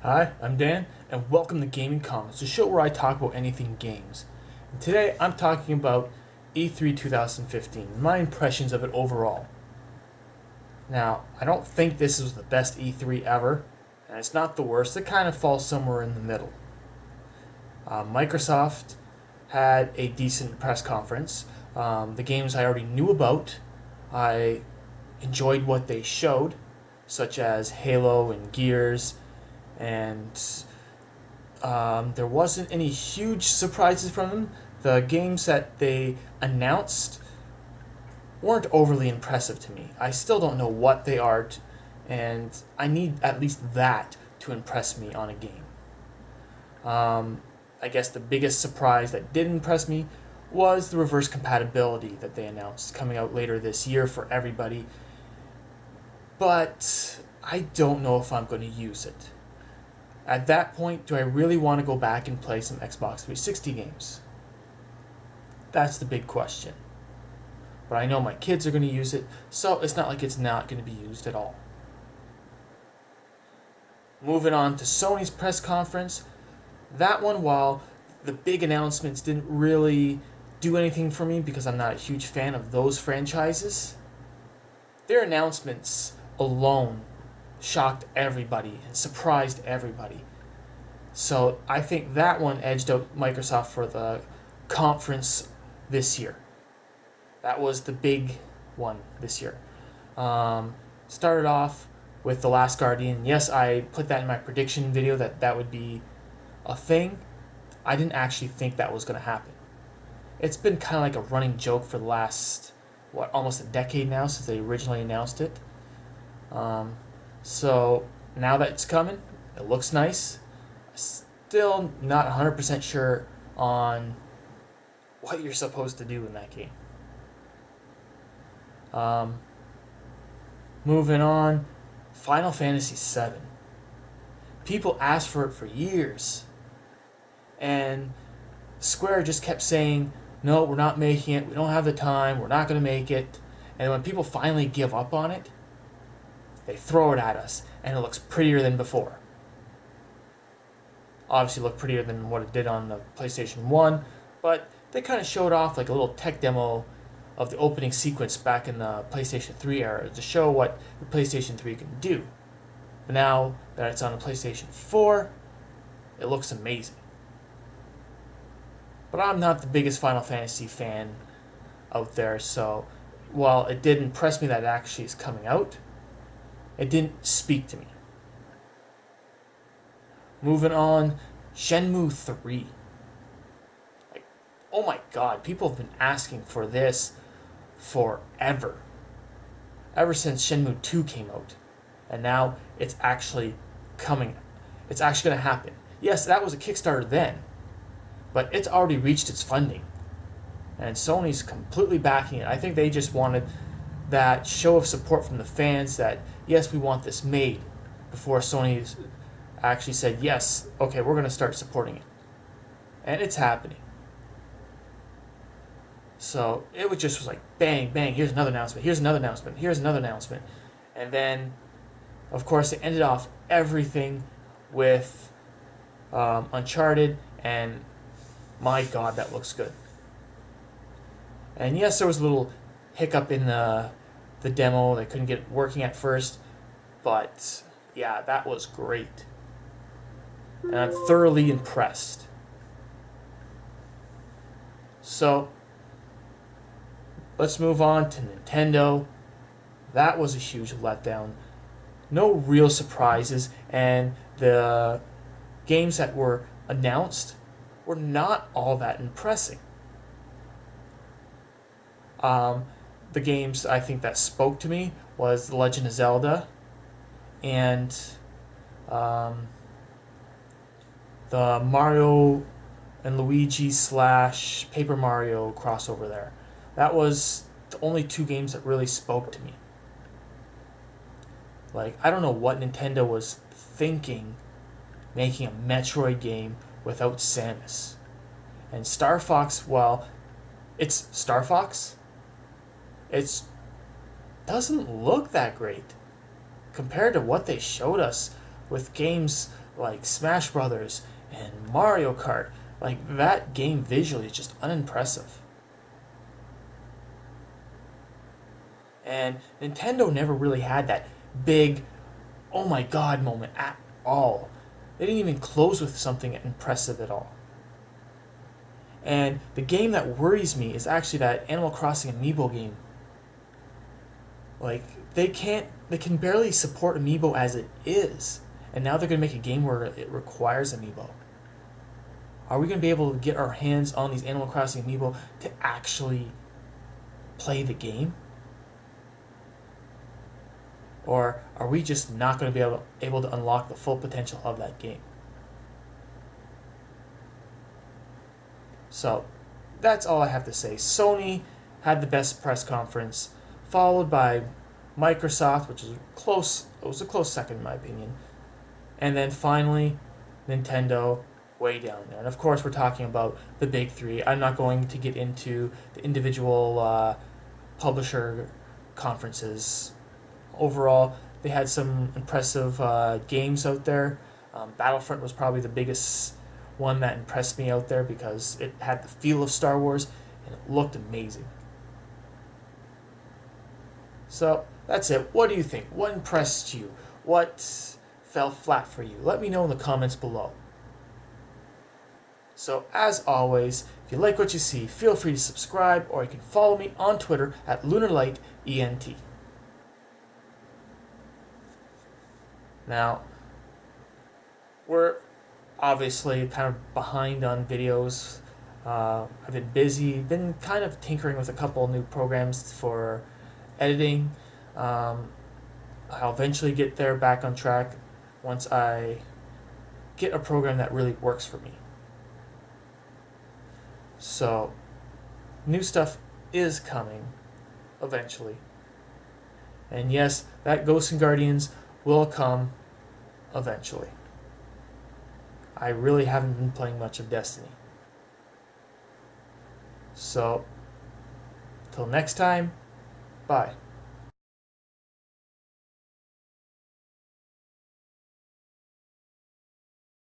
Hi, I'm Dan, and welcome to Gaming Comments, the show where I talk about anything games. And today I'm talking about E3 2015, my impressions of it overall. Now, I don't think this was the best E3 ever, and it's not the worst, it kind of falls somewhere in the middle. Microsoft had a decent press conference. The games I already knew about, I enjoyed what they showed, such as Halo and Gears, and there wasn't any huge surprises from them. The games that they announced weren't overly impressive to me. I still don't know what they are, and I need at least that to impress me on a game. I guess the biggest surprise that did impress me was the reverse compatibility that they announced coming out later this year for everybody, but I don't know if I'm going to use it. At that point, do I really want to go back and play some Xbox 360 games? That's the big question. But I know my kids are going to use it, so it's not like it's not going to be used at all. Moving on to Sony's press conference. That one, while the big announcements didn't really do anything for me because I'm not a huge fan of those franchises, their announcements alone shocked everybody and surprised everybody. So I think that one edged out Microsoft for the conference this year. That was the big one this year. Started off with The Last Guardian. Yes, I put that in my prediction video that would be a thing. I didn't actually think that was going to happen. It's been kind of like a running joke for the last, almost a decade now since they originally announced it. So now that it's coming, it looks nice. Still not 100% sure on what you're supposed to do in that game. Moving on, Final Fantasy VII. People asked for it for years, and Square just kept saying, no, we're not making it, we don't have the time, we're not going to make it. And when people finally give up on it, they throw it at us, and it looks prettier than before. Obviously looked prettier than what it did on the PlayStation 1, but they kind of showed off like a little tech demo of the opening sequence back in the PlayStation 3 era to show what the PlayStation 3 can do. But now that it's on the PlayStation 4, it looks amazing. But I'm not the biggest Final Fantasy fan out there, so while it did impress me that it actually is coming out, it didn't speak to me. Moving on, Shenmue 3. Like, oh my god, people have been asking for this forever. Ever since Shenmue 2 came out. And now it's actually coming. It's actually going to happen. Yes, that was a Kickstarter then, but it's already reached its funding. And Sony's completely backing it. I think they just wanted that show of support from the fans that, yes, we want this made, before Sony actually said, yes, okay, we're going to start supporting it. And it's happening. So it was like bang, bang, here's another announcement, here's another announcement, here's another announcement. And then, of course, they ended off everything with Uncharted, and my god, that looks good. And yes, there was a little hiccup in the demo. They couldn't get it working at first, but yeah, that was great. And I'm thoroughly impressed. So, let's move on to Nintendo. That was a huge letdown. No real surprises, and the games that were announced were not all that impressive. The games I think that spoke to me was The Legend of Zelda and the Mario and Luigi / Paper Mario crossover there. That was the only two games that really spoke to me. Like, I don't know what Nintendo was thinking making a Metroid game without Samus. And Star Fox, well, it's Star Fox. It doesn't look that great compared to what they showed us with games like Smash Brothers and Mario Kart. Like, that game visually is just unimpressive. And Nintendo never really had that big, oh my god moment at all. They didn't even close with something impressive at all. And the game that worries me is actually that Animal Crossing Amiibo game. Like, they can barely support Amiibo as it is. And now they're going to make a game where it requires Amiibo. Are we going to be able to get our hands on these Animal Crossing Amiibo to actually play the game? Or are we just not going to be able to unlock the full potential of that game? So, that's all I have to say. Sony had the best press conference, followed by Microsoft, which is close. It was a close second in my opinion, and then finally Nintendo, way down there. And of course, we're talking about the big three. I'm not going to get into the individual publisher conferences. Overall, they had some impressive games out there. Battlefront was probably the biggest one that impressed me out there because it had the feel of Star Wars and it looked amazing. So that's it. What do you think? What impressed you? What fell flat for you? Let me know in the comments below. So as always, if you like what you see, feel free to subscribe, or you can follow me on Twitter at LunarLightENT. Now, we're obviously kind of behind on videos. I've been busy, been kind of tinkering with a couple new programs for editing. I'll eventually get there back on track once I get a program that really works for me. So, new stuff is coming eventually. And yes, that Ghosts and Guardians will come eventually. I really haven't been playing much of Destiny. So, till next time, bye.